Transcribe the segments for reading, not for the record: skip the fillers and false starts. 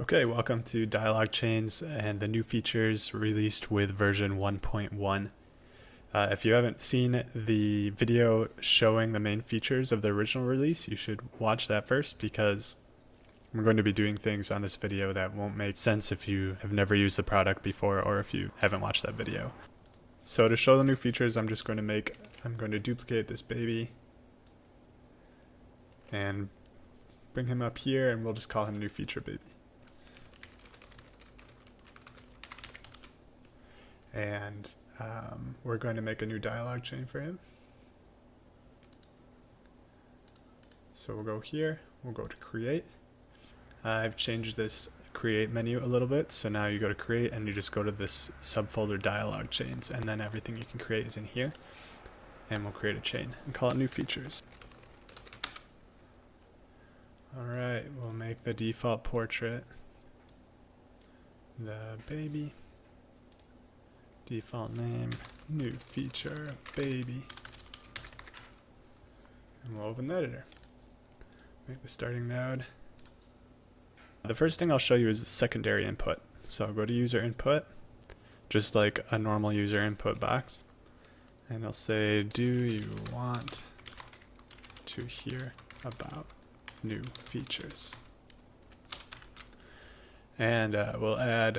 Okay, welcome to Dialog Chains and the new features released with version 1.1. If you haven't seen the video showing the main features of the original release, you should watch that first because I'm going to be doing things on this video that won't make sense if you have never used the product before or if you haven't watched that video. So to show the new features, I'm going to duplicate this baby and bring him up here, and we'll just call him new feature baby. And we're going to make a new dialog chain for him. So we'll go here, we'll go to create. I've changed this create menu a little bit, so now you go to create and you just go to this subfolder dialog chains, and then everything you can create is in here. And we'll create a chain and call it new features. Alright, we'll make the default portrait the baby. Default name, new feature, baby. And we'll open the editor. Make the starting node. The first thing I'll show you is the secondary input. So I'll go to user input, just like a normal user input box. And I'll say, do you want to hear about new features? And we'll add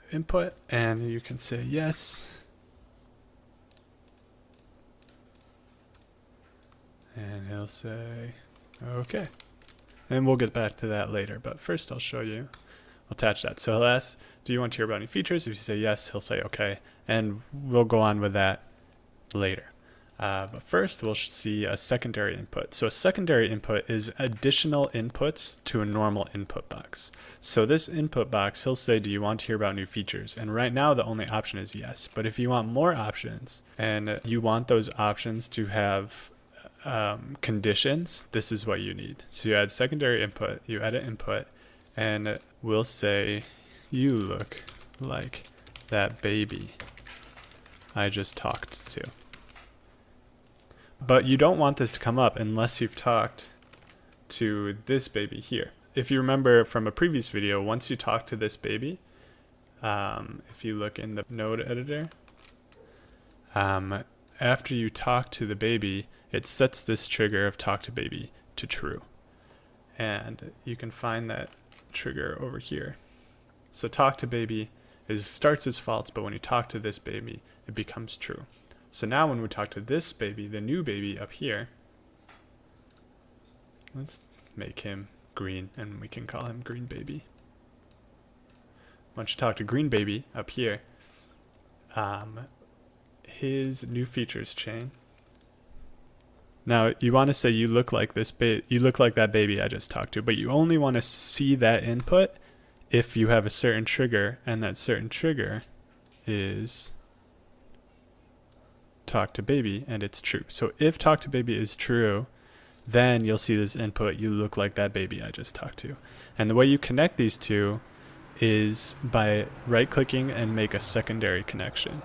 input, and you can say yes, and he'll say okay, and we'll get back to that later, but first I'll show you. I'll attach that. So he'll ask, do you want to hear about any features? If you say yes, he'll say okay, and we'll go on with that later. But first we'll see a secondary input. So a secondary input is additional inputs to a normal input box. So this input box, he'll say, do you want to hear about new features? And right now the only option is yes. But if you want more options and you want those options to have conditions, this is what you need. So you add secondary input, you edit input, and we'll say, you look like that baby I just talked to. But you don't want this to come up unless you've talked to this baby here. If you remember from a previous video, once you talk to this baby, if you look in the node editor, after you talk to the baby, it sets this trigger of talk to baby to true. And you can find that trigger over here. So talk to baby starts as false, but when you talk to this baby, it becomes true. So now when we talk to this baby, the new baby up here, let's make him green, and we can call him green baby. Once you talk to green baby up here, his new features chain. Now you want to say you look like you look like that baby I just talked to, but you only want to see that input if you have a certain trigger, and that certain trigger is talk to baby, and it's true. So if talk to baby is true, then you'll see this input, you look like that baby I just talked to. And the way you connect these two is by right clicking and make a secondary connection.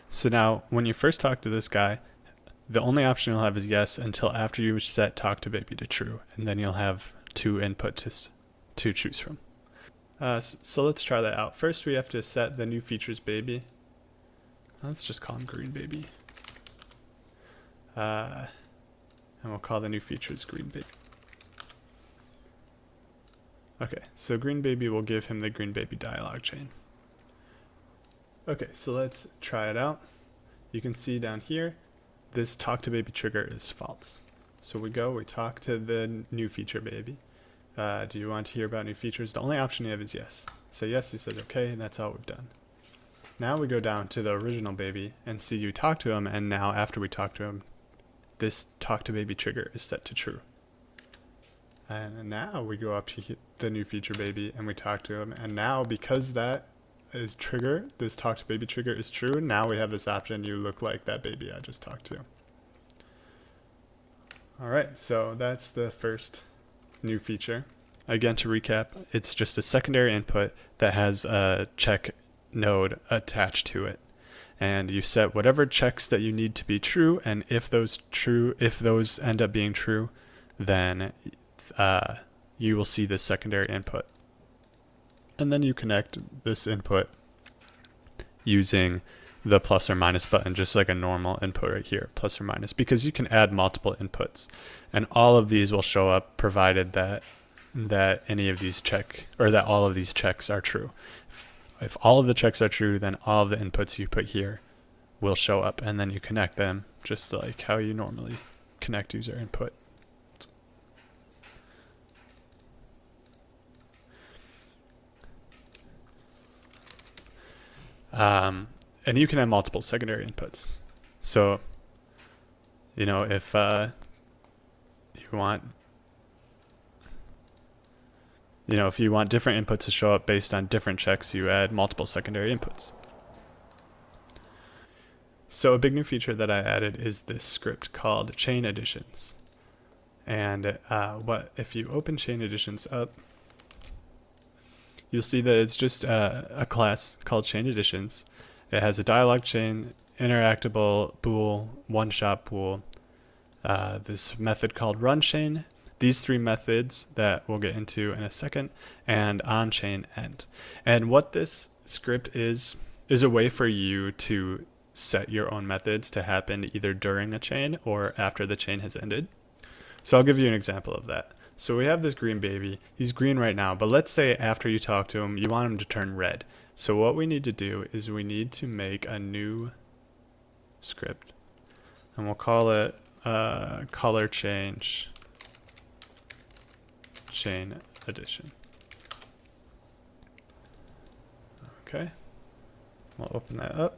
So now when you first talk to this guy, the only option you'll have is yes until after you set talk to baby to true, and then you'll have two inputs to choose from. So let's try that out. First we have to set the new features baby. Let's just call him green baby. And we'll call the new features green baby. Okay, so green baby will give him the green baby dialog chain. Okay, so let's try it out. You can see down here, this talk to baby trigger is false. So we talk to the new feature baby. Do you want to hear about new features? The only option you have is yes. So yes, he says okay, and that's all we've done. Now we go down to the original baby and see you talk to him, and now after we talk to him, this talk to baby trigger is set to true. And now we go up to the new feature baby and we talk to him, and now because that is trigger, this talk to baby trigger is true, now we have this option, you look like that baby I just talked to. Alright, so that's the first new feature. Again, to recap, it's just a secondary input that has a check node attached to it, and you set whatever checks that you need to be true, and if those end up being true, then you will see this secondary input. And then you connect this input using the plus or minus button, just like a normal input right here, plus or minus, because you can add multiple inputs, and all of these will show up provided that any of these that all of these checks are true. If all of the checks are true, then all of the inputs you put here will show up, and then you connect them just like how you normally connect user input. And you can have multiple secondary inputs. So, you know, if you want different inputs to show up based on different checks, you add multiple secondary inputs. So a big new feature that I added is this script called chain additions. And if you open chain additions up, you'll see that it's just a class called chain additions. It has a dialog chain, interactable bool, one-shot bool, this method called run chain, these three methods that we'll get into in a second, and on chain end. And what this script is a way for you to set your own methods to happen either during a chain or after the chain has ended. So I'll give you an example of that. So we have this green baby. He's green right now, but let's say after you talk to him, you want him to turn red. So what we need to do is we need to make a new script, and we'll call it color change chain addition. Okay, we'll open that up.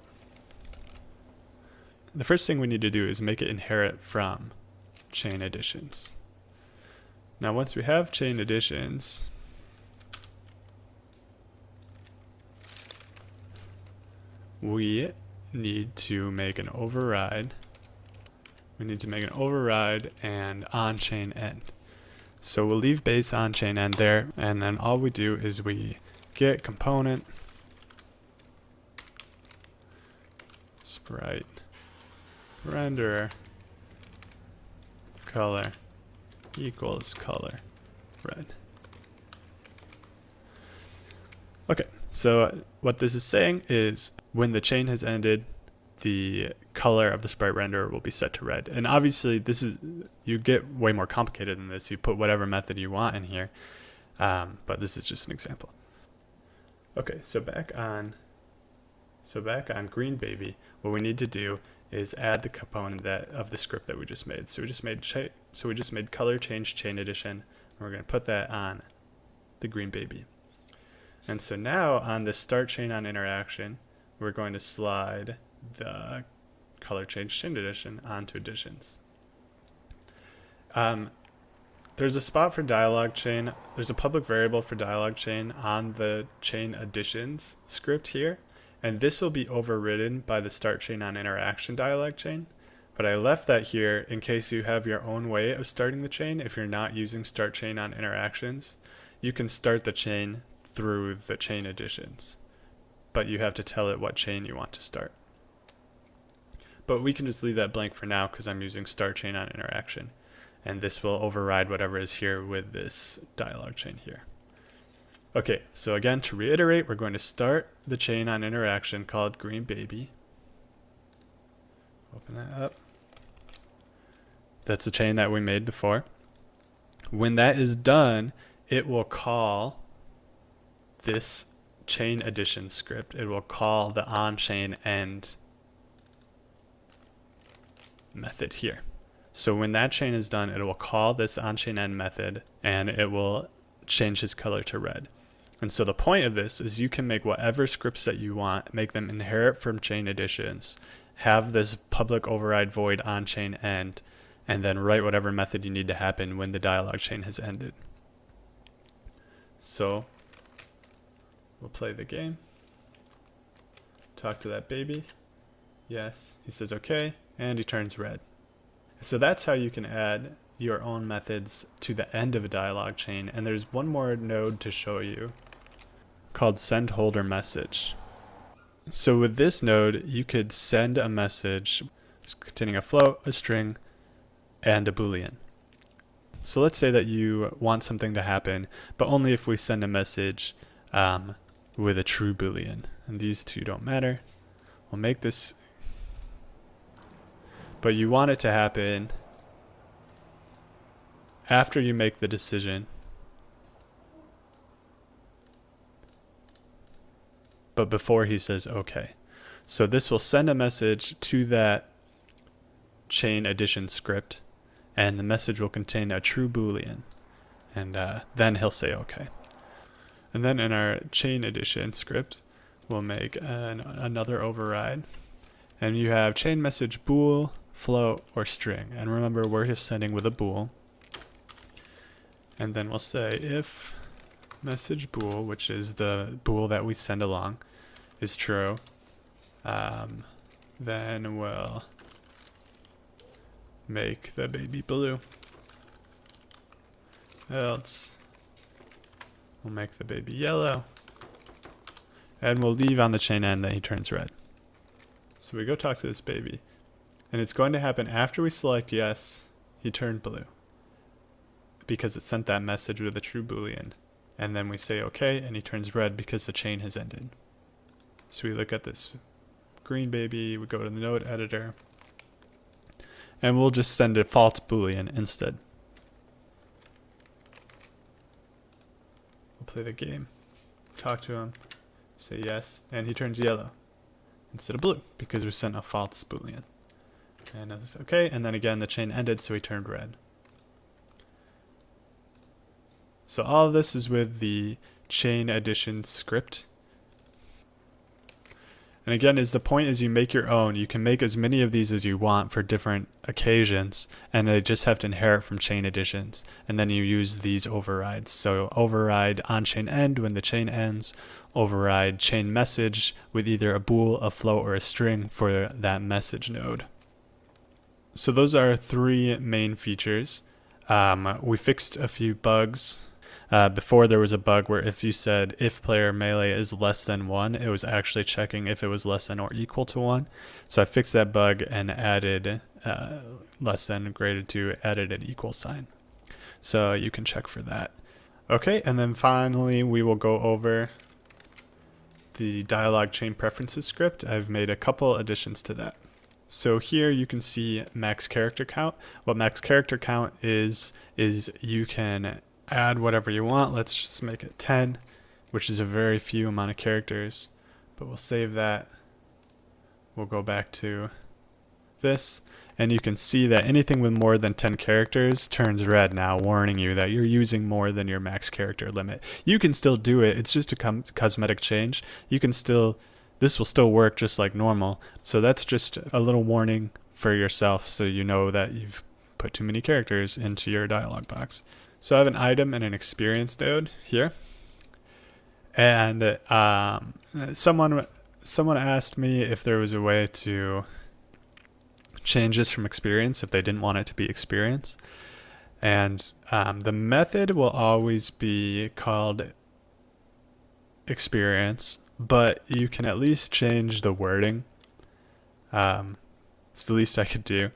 The first thing we need to do is make it inherit from chain additions. Now once we have chain additions, we need to make an override. We need to make an override and on chain end. So we'll leave base on chain end there, and then all we do is we get component sprite renderer color equals color red. Okay, so what this is saying is when the chain has ended, the color of the sprite renderer will be set to red. And obviously you get way more complicated than this. You put whatever method you want in here, but this is just an example. Okay, so back on green baby, what we need to do is add the component of the script that we just made. So we just made color change chain addition, and we're going to put that on the green baby. And so now on the start chain on interaction, we're going to slide the color change chain addition onto additions. There's a spot for dialog chain. There's a public variable for dialog chain on the chain additions script here, and this will be overridden by the start chain on interaction dialog chain. But I left that here in case you have your own way of starting the chain. If you're not using start chain on interactions, you can start the chain through the chain additions, but you have to tell it what chain you want to start. But we can just leave that blank for now because I'm using start chain on interaction, and this will override whatever is here with this dialog chain here. Okay, so again, to reiterate, we're going to start the chain on interaction called green baby. Open that up. That's the chain that we made before. When that is done, it will call this chain addition script. It will call the on chain end method here. So when that chain is done, it will call this on chain end method, and it will change his color to red. And so the point of this is you can make whatever scripts that you want, make them inherit from chain additions, have this public override void on chain end, and then write whatever method you need to happen when the dialog chain has ended. So we'll play the game. Talk to that baby. Yes. He says okay, and he turns red. So that's how you can add your own methods to the end of a dialog chain. And there's one more node to show you called send holder message. So with this node, you could send a message containing a float, a string, and a boolean. So let's say that you want something to happen, but only if we send a message with a true Boolean. And these two don't matter. We'll make this, but you want it to happen after you make the decision, but before he says okay. So this will send a message to that chain addition script, and the message will contain a true Boolean, and then he'll say okay. And then in our chain addition script, we'll make another override, and you have chain message bool, float, or string. And remember, we're just sending with a bool. And then we'll say if message bool, which is the bool that we send along, is true, then we'll make the baby blue. Else we'll make the baby yellow. And we'll leave on the chain end that he turns red. So we go talk to this baby, and it's going to happen after we select yes, he turned blue, because it sent that message with a true Boolean. And then we say okay, and he turns red because the chain has ended. So we look at this green baby, we go to the node editor, and we'll just send a false Boolean instead. We'll play the game, talk to him, say yes, and he turns yellow instead of blue because we sent a false Boolean. And it's okay, and then again the chain ended, so he turned red. So all of this is with the chain addition script. And again, the point is you make your own. You can make as many of these as you want for different occasions, and they just have to inherit from chain additions. And then you use these overrides. So override on chain end when the chain ends, override chain message with either a bool, a float, or a string for that message node. So those are three main features. We fixed a few bugs. Before there was a bug where if you said if player melee is less than 1, it was actually checking if it was less than or equal to 1. So I fixed that bug and added less than graded to, added an equal sign. So you can check for that. Okay, and then finally we will go over the dialog chain preferences script. I've made a couple additions to that. So here you can see max character count. What max character count is you can add whatever you want. Let's just make it 10, which is a very few amount of characters, but we'll save that. We'll go back to this, and you can see that anything with more than 10 characters turns red now, warning you that you're using more than your max character limit. You can still do it. It's just a cosmetic change. You can still, this will still work just like normal. So that's just a little warning for yourself, so you know that you've put too many characters into your dialog box. So I have an item and an experience node here, and someone asked me if there was a way to change this from experience if they didn't want it to be experience, and the method will always be called experience, but you can at least change the wording. It's the least I could do.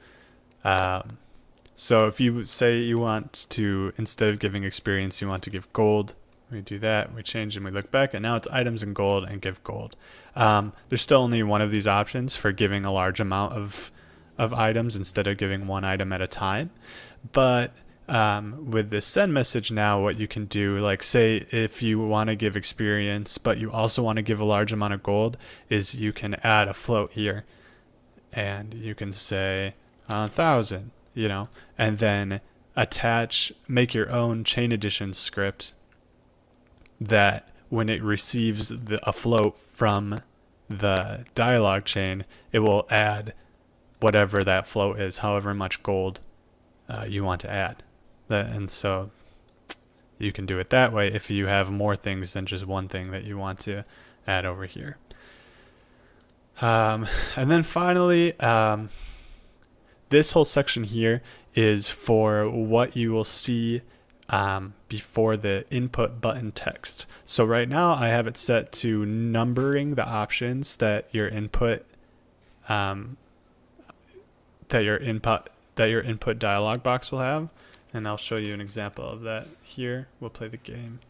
So if you say you want to, instead of giving experience, you want to give gold, we do that, we change and we look back, and now it's items and gold and give gold. There's still only one of these options for giving a large amount of items instead of giving one item at a time. But with this send message now, what you can do, like say if you want to give experience, but you also want to give a large amount of gold, is you can add a float here, and you can say 1,000. You know, and then make your own chain addition script that when it receives a float from the dialog chain, it will add whatever that float is, however much gold you want to add. And so you can do it that way if you have more things than just one thing that you want to add over here. And then finally, this whole section here is for what you will see before the input button text. So right now I have it set to numbering the options that your input dialog box will have. And I'll show you an example of that here. We'll play the game.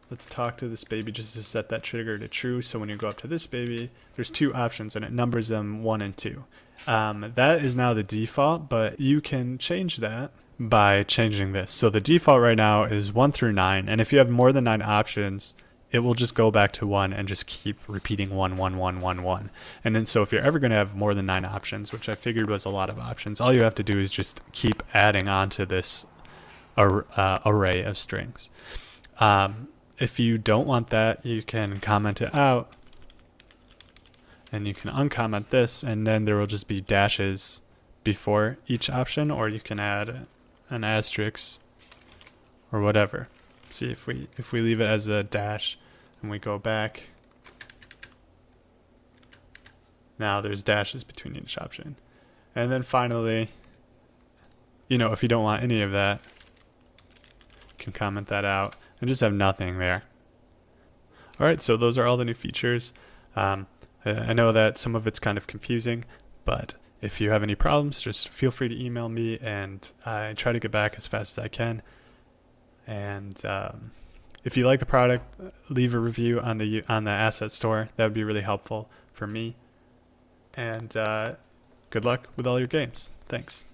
Let's talk to this baby just to set that trigger to true. So when you go up to this baby, there's 2 options and it numbers them 1 and 2. That is now the default, but you can change that by changing this. So the default right now is 1 through 9. And if you have more than 9 options, it will just go back to 1 and just keep repeating 1, 1, 1, 1, 1. And then so if you're ever going to have more than 9 options, which I figured was a lot of options, all you have to do is just keep adding on to this array of strings. If you don't want that, you can comment it out and you can uncomment this, and then there will just be dashes before each option, or you can add an asterisk or whatever. See, if we leave it as a dash and we go back, now there's dashes between each option. And then finally, if you don't want any of that, you can comment that out and just have nothing there. Alright, so those are all the new features. I know that some of it's kind of confusing, but if you have any problems, just feel free to email me and I try to get back as fast as I can. And if you like the product, leave a review on the asset store. That would be really helpful for me. And good luck with all your games. Thanks.